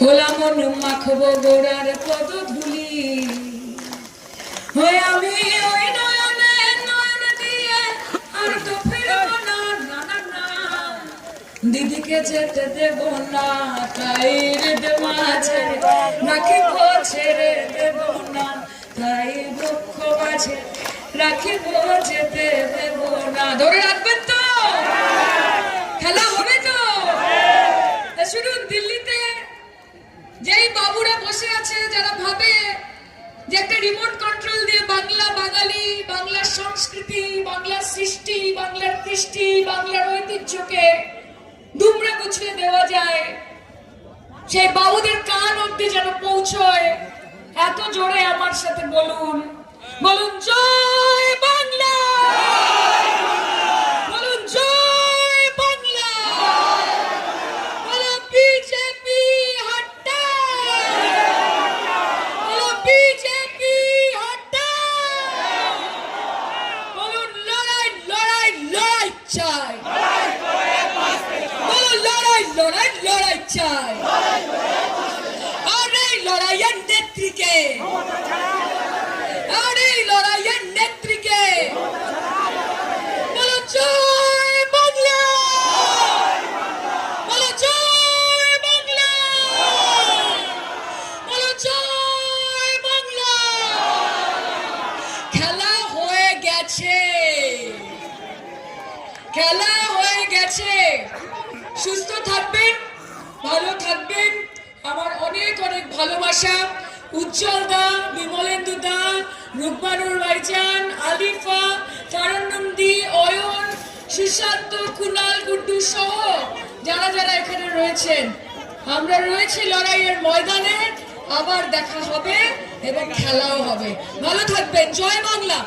খোলা মন মাখবো গোড়ার পদ ধুলি হয়ে আমি ওই নয়নে নয়ন দিয়ে আর তো ফিরবো না না না না দিদিকে যেতে দেব না তাই হৃদয় মাঝে রাখিব ছেড়ে দেব না তাই দুঃখ মাঝে রাখিব যেতে দেব না। ধরে রাখবেন তো? খেলা হবে তো? শুনুন, দিল্লিতে যেই বাবুরা বসে আছে যারা ভাবে যে একটা রিমোট কন্ট্রোল দিয়ে বাংলা বাঙালি, বাংলার সংস্কৃতি, বাংলার সৃষ্টি, বাংলার কৃষ্টি, বাংলার ঐতিহ্যকে দুমড়ে মুচড়ে দেওয়া যায়, সেই বাবুদের কান অব্দি যেন পৌঁছয়, এত জোরে আমার সাথে বলুন, বলুন জয় বাংলা, বলুন জয় বাংলা, বলো বিজেপি চাই, বলো লড়াই লড়াই লড়াই চাই, আর এই লড়াইয়ের নেত্রীকে, আর এই লড়াইয়ের নেত্রীকে বলো জয় বাংলা, বলো জয় বাংলা, বলো জয় বাংলা। খেলা হয়ে গেছে, খেলা হয়ে গেছে। সুস্থ থাকবেন, ভালো থাকবেন। আমার অনেক অনেক ভালোবাসা। উজ্জ্বল দা, বিমলেন্দু দা, রুকমানুর ভাইজান, আলিফা, তারানন্দি, অয়ন, সুশান্ত, কুনাল, গুড্ডু সহ যারা যারা এখানে রয়েছেন, আমরা রয়েছি লড়াইয়ের ময়দানে। আবার দেখা হবে এবং খেলাও হবে। ভালো থাকবেন। জয় বাংলা।